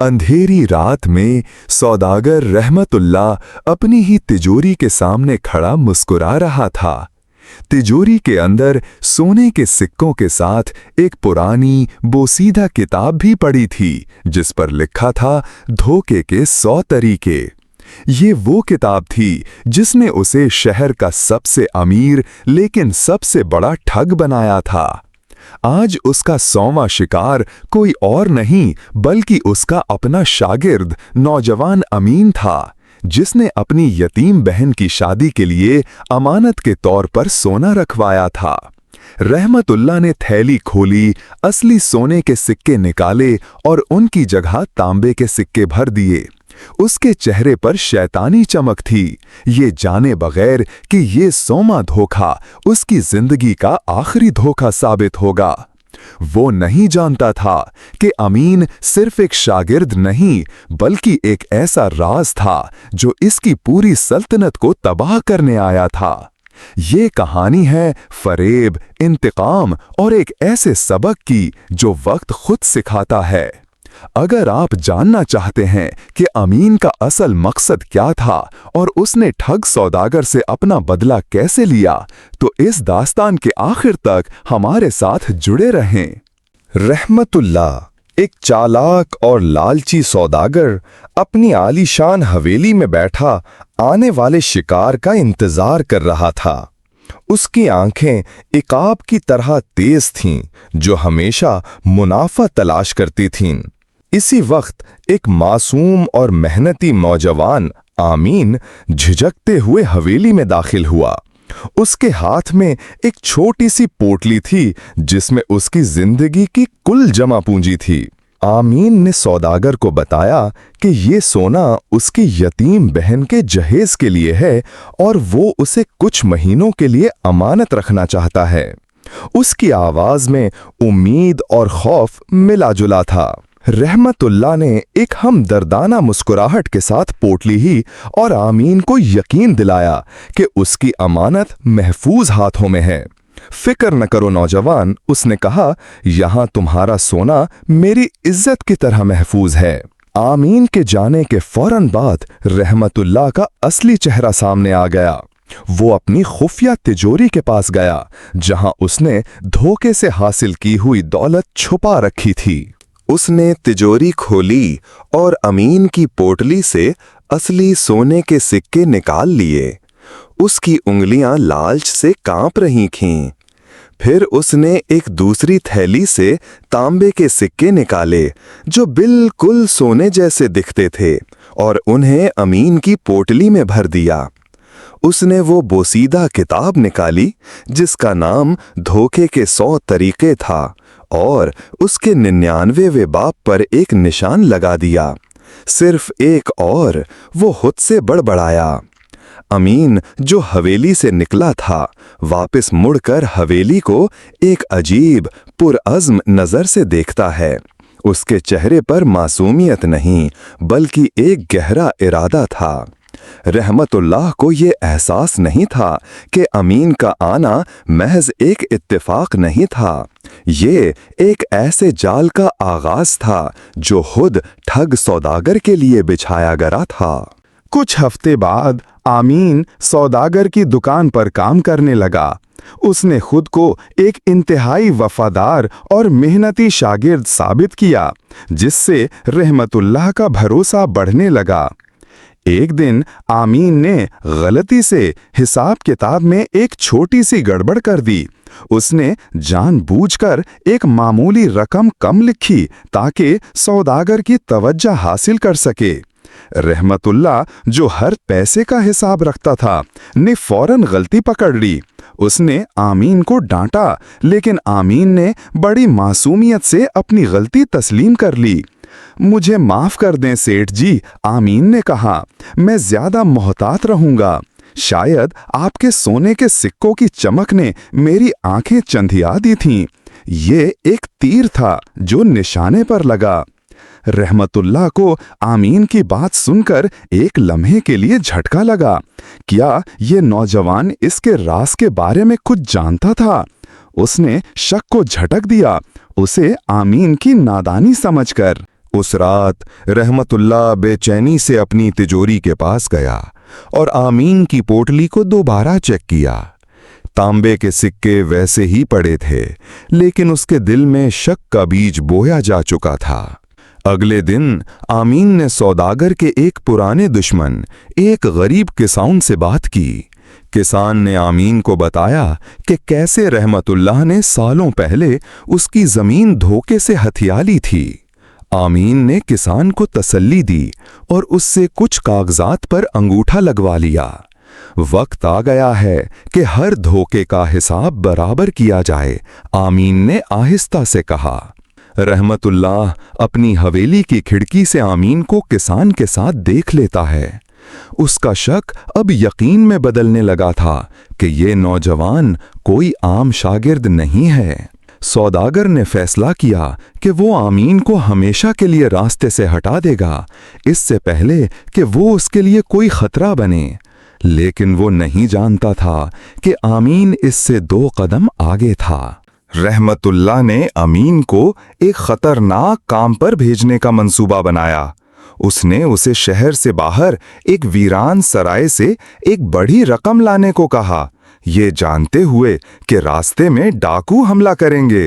अंधेरी रात में सौदागर रहमतुल्लाह अपनी ही तिजोरी के सामने खड़ा मुस्कुरा रहा था। तिजोरी के अंदर सोने के सिक्कों के साथ एक पुरानी बोसीदा किताब भी पड़ी थी, जिस पर लिखा था धोखे के 100 तरीके। ये वो किताब थी जिसने उसे शहर का सबसे अमीर लेकिन सबसे बड़ा ठग बनाया था। आज उसका 100वां शिकार कोई और नहीं बल्कि उसका अपना शागिर्द नौजवान अमीन था, जिसने अपनी यतीम बहन की शादी के लिए अमानत के तौर पर सोना रखवाया था। रहमतुल्लाह ने थैली खोली, असली सोने के सिक्के निकाले और उनकी जगह तांबे के सिक्के भर दिए। उसके चेहरे पर शैतानी चमक थी, ये जाने बगैर कि ये 100वां धोखा उसकी जिंदगी का आखिरी धोखा साबित होगा। वो नहीं जानता था कि अमीन सिर्फ एक शागिर्द नहीं बल्कि एक ऐसा राज था जो इसकी पूरी सल्तनत को तबाह करने आया था। ये कहानी है फरेब, इंतकाम और एक ऐसे सबक की जो वक्त खुद सिखाता है। अगर आप जानना चाहते हैं कि अमीन का असल मकसद क्या था और उसने ठग सौदागर से अपना बदला कैसे लिया, तो इस दास्तान के आखिर तक हमारे साथ जुड़े रहें। रहमतुल्लाह एक चालाक और लालची सौदागर अपनी आलीशान हवेली में बैठा आने वाले शिकार का इंतजार कर रहा था। उसकी आंखें इकाब की तरह तेज थीं, जो हमेशा मुनाफा तलाश करती थीं। इसी वक्त एक मासूम और मेहनती नौजवान आमीन झिझकते हुए हवेली में दाखिल हुआ। उसके हाथ में एक छोटी सी पोटली थी जिसमें उसकी जिंदगी की कुल जमा पूंजी थी। आमीन ने सौदागर को बताया कि ये सोना उसकी यतीम बहन के जहेज के लिए है और वो उसे कुछ महीनों के लिए अमानत रखना चाहता है। उसकी आवाज में उम्मीद और खौफ मिला जुला था। रहमतुल्लाह ने एक हमदर्दाना मुस्कुराहट के साथ पोटली ही और आमीन को यकीन दिलाया कि उसकी अमानत महफूज हाथों में है। फिक्र न करो नौजवान, उसने कहा, यहां तुम्हारा सोना मेरी इज्जत की तरह महफूज है। आमीन के जाने के फौरन बाद रहमतुल्लाह का असली चेहरा सामने आ गया। वो अपनी खुफिया तिजोरी के पास गया, जहां उसने धोखे से हासिल की हुई दौलत छुपा रखी थी। उसने तिजोरी खोली और अमीन की पोटली से असली सोने के सिक्के निकाल लिए। उसकी उंगलियां लालच से कांप रही थीं। फिर उसने एक दूसरी थैली से तांबे के सिक्के निकाले जो बिल्कुल सोने जैसे दिखते थे और उन्हें अमीन की पोटली में भर दिया। उसने वो बोसीदा किताब निकाली जिसका नाम धोखे के 100 तरीके था और उसके 99वें बाब पर एक निशान लगा दिया। सिर्फ एक और वो खुद से बड़बड़ाया। अमीन जो हवेली से निकला था, वापस मुड़कर हवेली को एक अजीब पुरअज़्म नजर से देखता है। उसके चेहरे पर मासूमियत नहीं बल्कि एक गहरा इरादा था। रहमतुल्लाह को ये एहसास नहीं था कि अमीन का आना महज एक इत्तेफाक नहीं था। ये एक ऐसे जाल का आगाज था जो खुद ठग सौदागर के लिए बिछाया गया था। कुछ हफ्ते बाद आमीन सौदागर की दुकान पर काम करने लगा। उसने खुद को एक इंतहाई वफादार और मेहनती शागिर्द साबित किया, जिससे रहमतुल्लाह का भरोसा बढ़ने लगा। एक दिन आमीन ने गलती से हिसाब किताब में एक छोटी सी गड़बड़ कर दी। उसने जानबूझकर एक मामूली रकम कम लिखी ताकि सौदागर की तवज्जो हासिल कर सके। रहमतुल्लाह, जो हर पैसे का हिसाब रखता था, ने फौरन गलती पकड़ ली। उसने आमीन को डांटा, लेकिन आमीन ने बड़ी मासूमियत से अपनी गलती तस्लीम कर ली। मुझे माफ कर दें सेठ जी, आमीन ने कहा, मैं ज्यादा मोहतात रहूंगा। शायद आपके सोने के सिक्कों की चमक ने मेरी आंखें चंधिया दी थीं। ये एक तीर था जो निशाने पर लगा। रहमतुल्लाह को आमीन की बात सुनकर एक लम्हे के लिए झटका लगा। क्या ये नौजवान इसके राज के बारे में कुछ जानता था? उसने शक को झटक दिया, उसे आमीन की नादानी समझकर। उस रात रहमतुल्लाह बेचैनी से अपनी तिजोरी के पास गया और आमीन की पोटली को दोबारा चेक किया। तांबे के सिक्के वैसे ही पड़े थे, लेकिन उसके दिल में शक का बीज बोया जा चुका था। अगले दिन आमीन ने सौदागर के एक पुराने दुश्मन, एक गरीब किसान से बात की। किसान ने आमीन को बताया कि कैसे रहमतुल्लाह ने सालों पहले उसकी जमीन धोखे से हथिया ली थी। आमीन ने किसान को तसल्ली दी और उससे कुछ कागजात पर अंगूठा लगवा लिया। वक्त आ गया है कि हर धोखे का हिसाब बराबर किया जाए, आमीन ने आहिस्ता से कहा। रहमतुल्लाह अपनी हवेली की खिड़की से आमीन को किसान के साथ देख लेता है। उसका शक अब यकीन में बदलने लगा था कि ये नौजवान कोई आम शागिर्द नहीं है। सौदागर ने फैसला किया कि वो आमीन को हमेशा के लिए रास्ते से हटा देगा, इससे पहले कि वो उसके लिए कोई खतरा बने। लेकिन वो नहीं जानता था कि आमीन इससे 2 कदम आगे था। रहमतुल्लाह ने अमीन को एक खतरनाक काम पर भेजने का मंसूबा बनाया। उसने उसे शहर से बाहर एक वीरान सराय से एक बड़ी रकम लाने को कहा, ये जानते हुए कि रास्ते में डाकू हमला करेंगे।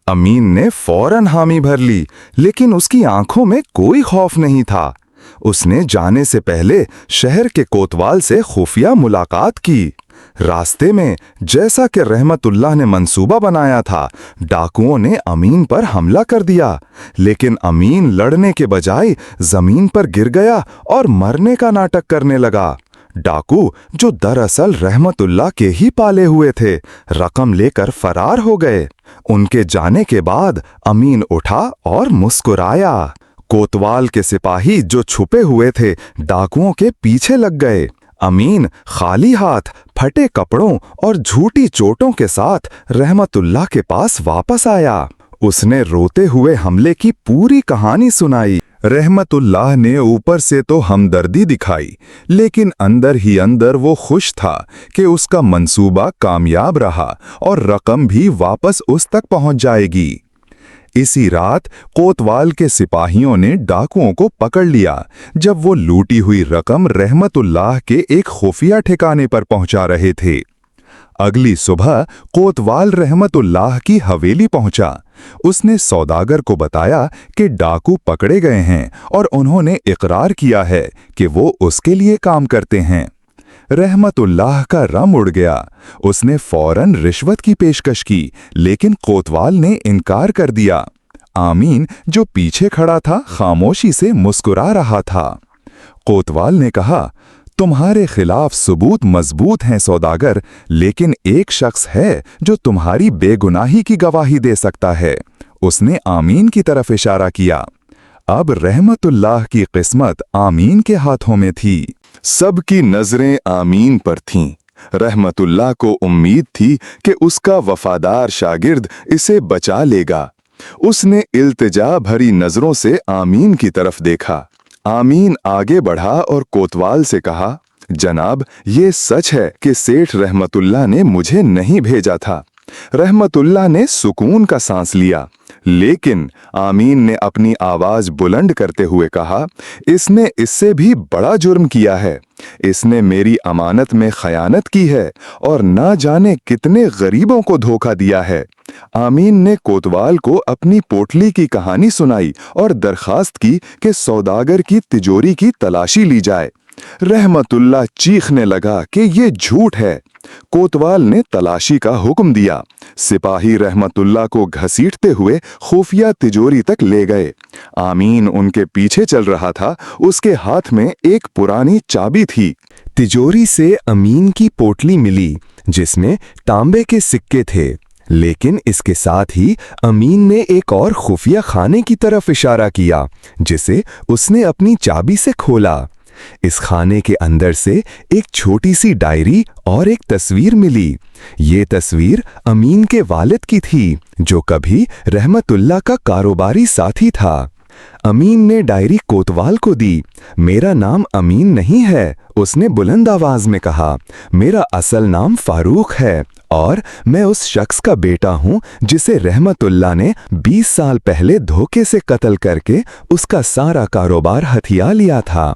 अमीन ने फौरन हामी भर ली, लेकिन उसकी आंखों में कोई खौफ नहीं था। उसने जाने से पहले शहर के कोतवाल से खुफिया मुलाकात की। रास्ते में जैसा कि रहमतुल्लाह ने मंसूबा बनाया था, डाकुओं ने अमीन पर हमला कर दिया, लेकिन अमीन लड़ने के बजाय जमीन पर गिर गया और मरने का नाटक करने लगा। डाकू, जो दरअसल रहमतुल्लाह के ही पाले हुए थे, रकम लेकर फरार हो गए। उनके जाने के बाद अमीन उठा और मुस्कुराया। कोतवाल के सिपाही जो छुपे हुए थे, डाकुओं के पीछे लग गए। अमीन खाली हाथ, फटे कपड़ों और झूठी चोटों के साथ रहमतुल्लाह के पास वापस आया। उसने रोते हुए हमले की पूरी कहानी सुनाई। रहमतुल्लाह ने ऊपर से तो हमदर्दी दिखाई, लेकिन अंदर ही अंदर वो खुश था कि उसका मंसूबा कामयाब रहा और रकम भी वापस उस तक पहुंच जाएगी। इसी रात कोतवाल के सिपाहियों ने डाकुओं को पकड़ लिया जब वो लूटी हुई रकम रहमतुल्लाह के एक खुफिया ठिकाने पर पहुंचा रहे थे। अगली सुबह कोतवाल रहमतुल्लाह की हवेली पहुंचा। उसने सौदागर को बताया कि डाकू पकड़े गए हैं और उन्होंने इकरार किया है कि वो उसके लिए काम करते हैं। रहमतुल्लाह का रम उड़ गया। उसने फौरन रिश्वत की पेशकश की, लेकिन कोतवाल ने इनकार कर दिया। आमीन, जो पीछे खड़ा था, खामोशी से मुस्कुरा रहा था। कोतवाल ने कहा, तुम्हारे खिलाफ सबूत मजबूत हैं सौदागर, लेकिन एक शख्स है जो तुम्हारी बेगुनाही की गवाही दे सकता है। उसने आमीन की तरफ इशारा किया। अब रहमतुल्लाह की किस्मत आमीन के हाथों में थी। सबकी नजरें आमीन पर थीं। रहमतुल्लाह को उम्मीद थी कि उसका वफादार शागिर्द इसे बचा लेगा। उसने इल्तिजा भरी नजरों से आमीन की तरफ देखा। आमीन आगे बढ़ा और कोतवाल से कहा, जनाब, ये सच है कि सेठ रहमतुल्लाह ने मुझे नहीं भेजा था। रहमतुल्लाह ने सुकून का सांस लिया, लेकिन आमीन ने अपनी आवाज बुलंद करते हुए कहा, इसने इससे भी बड़ा जुर्म किया है। इसने मेरी अमानत में खयानत की है और ना जाने कितने गरीबों को धोखा दिया है। आमीन ने कोतवाल को अपनी पोटली की कहानी सुनाई और दरखास्त की कि सौदागर की तिजोरी की तलाशी ली जाए। रहमतुल्लाह चीखने लगा कि ये झूठ है। कोतवाल ने तलाशी का हुक्म दिया। सिपाही रहमतुल्लाह को घसीटते हुए खुफिया तिजोरी तक ले गए। आमीन उनके पीछे चल रहा था। उसके हाथ में एक पुरानी चाबी थी। तिजोरी से अमीन की पोटली मिली, जिसमें तांबे के सिक्के थे, लेकिन इसके साथ ही अमीन ने एक और खुफिया खाने की तरफ इशारा किया, जिसे उसने अपनी चाबी से खोला। इस खाने के अंदर से एक छोटी सी डायरी और एक तस्वीर मिली। ये तस्वीर अमीन के वालिद की थी, जो कभी रहमतुल्लाह का कारोबारी साथी था। अमीन ने डायरी कोतवाल को दी। मेरा नाम अमीन नहीं है, उसने बुलंद आवाज में कहा। मेरा असल नाम फारूक है और मैं उस शख्स का बेटा हूं जिसे रहमतुल्लाह ने 20 साल पहले धोखे से कत्ल करके उसका सारा कारोबार हथिया लिया था।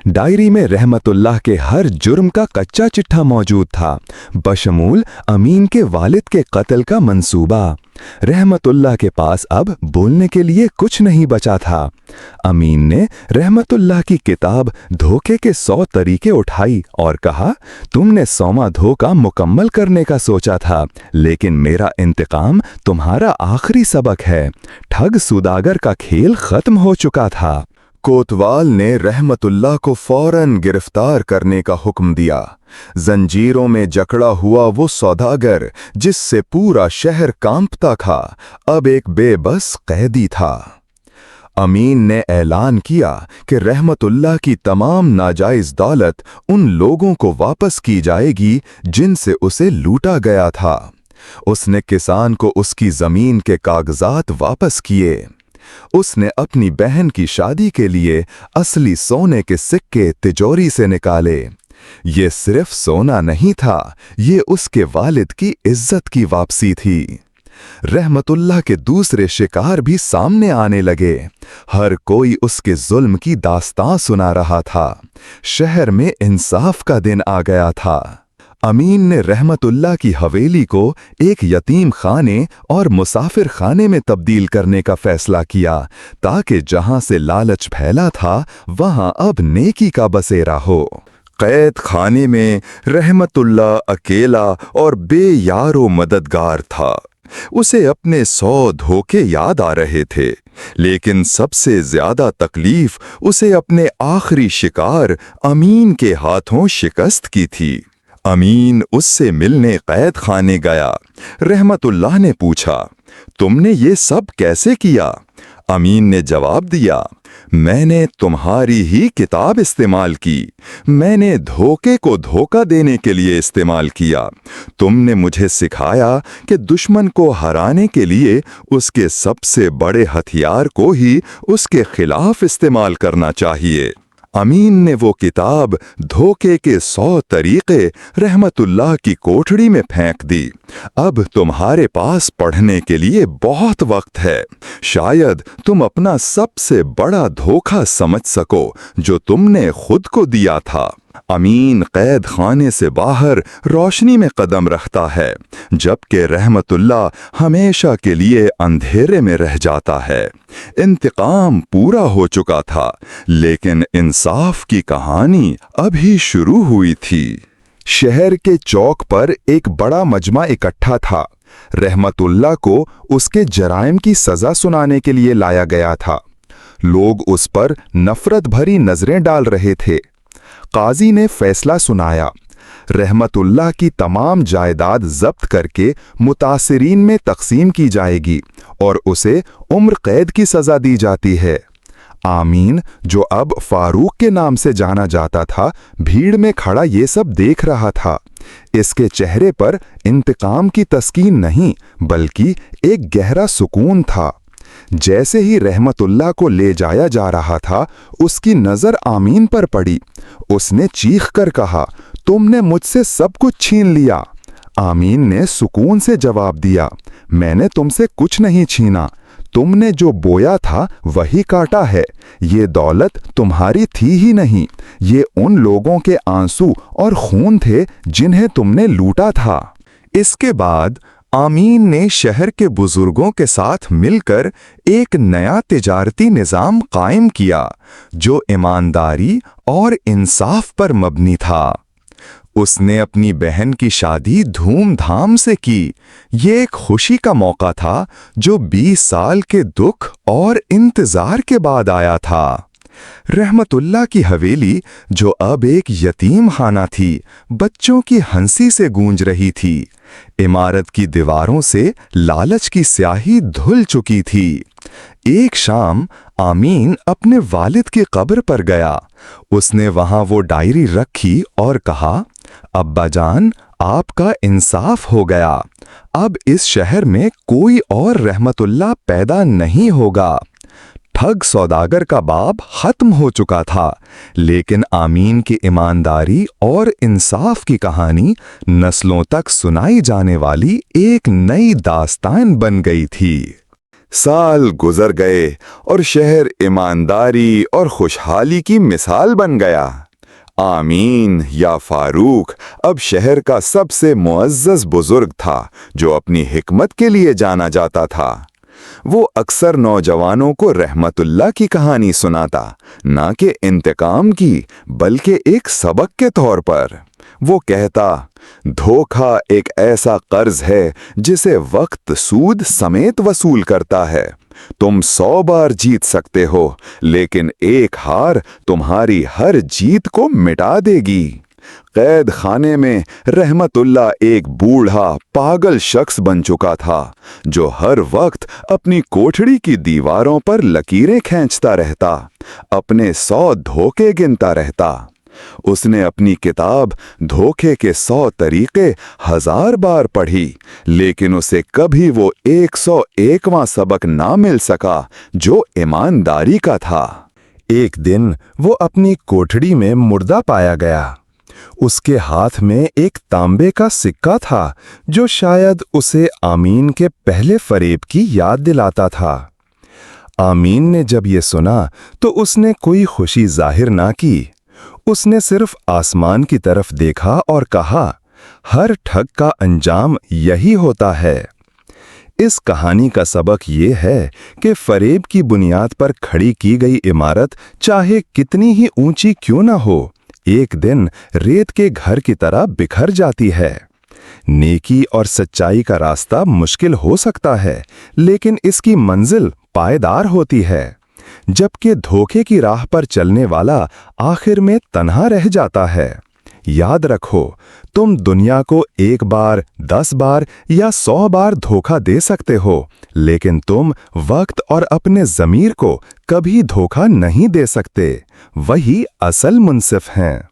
डायरी में रहमतुल्लाह के हर जुर्म का कच्चा चिट्ठा मौजूद था, बशमूल अमीन के वालिद के कत्ल का मंसूबा। रहमतुल्लाह के पास अब बोलने के लिए कुछ नहीं बचा था। अमीन ने रहमतुल्लाह की किताब धोखे के 100 तरीके उठाई और कहा, तुमने 100वां धोखा मुकम्मल करने का सोचा था, लेकिन मेरा इंतकाम तुम्हारा आखिरी सबक है। ठग सुदागर का खेल खत्म हो चुका था। कोतवाल ने रहमतुल्लाह को फौरन गिरफ्तार करने का हुक्म दिया। जंजीरों में जकड़ा हुआ वो सौदागर जिससे पूरा शहर कांपता था, अब एक बेबस कैदी था। अमीन ने ऐलान किया कि रहमतुल्लाह की तमाम नाजायज दौलत उन लोगों को वापस की जाएगी जिनसे उसे लूटा गया था। उसने किसान को उसकी जमीन के कागजात वापस किए। उसने अपनी बहन की शादी के लिए असली सोने के सिक्के तिजोरी से निकाले। ये सिर्फ सोना नहीं था, ये उसके वालिद की इज्जत की वापसी थी। रहमतुल्लाह के दूसरे शिकार भी सामने आने लगे। हर कोई उसके जुल्म की दास्तां सुना रहा था। शहर में इंसाफ का दिन आ गया था। अमीन ने रहमतुल्लाह की हवेली को एक यतीम खाने और मुसाफिर खाने में तब्दील करने का फैसला किया, ताकि जहां से लालच फैला था वहां अब नेकी का बसेरा हो। कैद खाने में रहमतुल्लाह अकेला और बेयारो मददगार था। उसे अपने 100 धोखे याद आ रहे थे, लेकिन सबसे ज्यादा तकलीफ उसे अपने आखिरी शिकार अमीन के हाथों शिकस्त की थी। अमीन उससे मिलने कैद खाने गया। रहमतुल्लाह ने पूछा, तुमने ये सब कैसे किया? अमीन ने जवाब दिया, मैंने तुम्हारी ही किताब इस्तेमाल की। मैंने धोखे को धोखा देने के लिए इस्तेमाल किया। तुमने मुझे सिखाया कि दुश्मन को हराने के लिए उसके सबसे बड़े हथियार को ही उसके खिलाफ इस्तेमाल करना चाहिए। अमीन ने वो किताब धोखे के 100 तरीके रहमतुल्लाह की कोठड़ी में फेंक दी। अब तुम्हारे पास पढ़ने के लिए बहुत वक्त है। शायद तुम अपना सबसे बड़ा धोखा समझ सको जो तुमने खुद को दिया था। अमीन कैद खाने से बाहर रोशनी में कदम रखता है, जबकि रहमतुल्लाह हमेशा के लिए अंधेरे में रह जाता है। इंतकाम पूरा हो चुका था, लेकिन इंसाफ की कहानी अभी शुरू हुई थी। शहर के चौक पर एक बड़ा मजमा इकट्ठा था। रहमतुल्लाह को उसके जराइम की सजा सुनाने के लिए लाया गया था। लोग उस पर नफरत भरी नजरें डाल रहे थे। काजी ने फैसला सुनाया, रहमतुल्लाह की तमाम जायदाद जब्त करके मुतासिरीन में तकसीम की जाएगी और उसे उम्र कैद की सजा दी जाती है। आमीन, जो अब फारूक के नाम से जाना जाता था, भीड़ में खड़ा ये सब देख रहा था। इसके चेहरे पर इंतकाम की तस्कीन नहीं, बल्कि एक गहरा सुकून था। जैसे ही रहमतुल्लाह को ले जाया जा रहा था, उसकी नजर आमीन पर पड़ी। उसने चीख कर कहा, तुमने मुझसे सब कुछ छीन लिया। आमीन ने सुकून से जवाब दिया, मैंने तुमसे कुछ नहीं छीना। तुमने जो बोया था वही काटा है। ये दौलत तुम्हारी थी ही नहीं, ये उन लोगों के आंसू और खून थे जिन्हें तुमने लूटा था। इसके बाद आमीन ने शहर के बुजुर्गों के साथ मिलकर एक नया तिजारती निज़ाम कायम किया, जो ईमानदारी और इंसाफ पर मबनी था। उसने अपनी बहन की शादी धूमधाम से की। ये एक खुशी का मौका था जो 20 साल के दुख और इंतजार के बाद आया था। रहमतुल्लाह की हवेली, जो अब एक यतीम खाना थी, बच्चों की हंसी से गूंज रही थी। इमारत की दीवारों से लालच की स्याही धुल चुकी थी। एक शाम आमीन अपने वालिद की कब्र पर गया। उसने वहां वो डायरी रखी और कहा, अब्बा जान, आपका इंसाफ हो गया। अब इस शहर में कोई और रहमतुल्लाह पैदा नहीं होगा। ठग सौदागर का बाप खत्म हो चुका था, लेकिन आमीन की ईमानदारी और इंसाफ की कहानी नस्लों तक सुनाई जाने वाली एक नई दास्तान बन गई थी। साल गुजर गए और शहर ईमानदारी और खुशहाली की मिसाल बन गया। आमीन या फारूक अब शहर का सबसे मुअज़्ज़ज़ बुजुर्ग था जो अपनी हिकमत के लिए जाना जाता था। वो अक्सर नौजवानों को रहमतुल्लाह की कहानी सुनाता, ना कि इंतकाम की, बल्कि एक सबक के तौर पर। वो कहता, धोखा एक ऐसा कर्ज है जिसे वक्त सूद समेत वसूल करता है। तुम 100 बार जीत सकते हो, लेकिन एक हार तुम्हारी हर जीत को मिटा देगी। कैद खाने में रहमतुल्लाह एक बूढ़ा पागल शख्स बन चुका था जो हर वक्त अपनी कोठड़ी की दीवारों पर लकीरें खींचता रहता, अपने 100 धोखे गिनता रहता। उसने अपनी किताब धोखे के 100 तरीके 1000 बार पढ़ी, लेकिन उसे कभी वो 101वां सबक ना मिल सका जो ईमानदारी का था। एक दिन वो अपनी कोठड़ी में मुर्दा पाया गया। उसके हाथ में एक तांबे का सिक्का था जो शायद उसे आमीन के पहले फरेब की याद दिलाता था। आमीन ने जब ये सुना तो उसने कोई खुशी जाहिर ना की। उसने सिर्फ आसमान की तरफ देखा और कहा, हर ठग का अंजाम यही होता है। इस कहानी का सबक ये है कि फरेब की बुनियाद पर खड़ी की गई इमारत चाहे कितनी ही ऊंची क्यों ना हो, एक दिन रेत के घर की तरह बिखर जाती है। नेकी और सच्चाई का रास्ता मुश्किल हो सकता है, लेकिन इसकी मंजिल पायदार होती है, जबकि धोखे की राह पर चलने वाला आखिर में तन्हा रह जाता है। याद रखो, तुम दुनिया को 1 बार, 10 बार या 100 बार धोखा दे सकते हो, लेकिन तुम वक्त और अपने ज़मीर को कभी धोखा नहीं दे सकते। वही असल मुंसिफ हैं।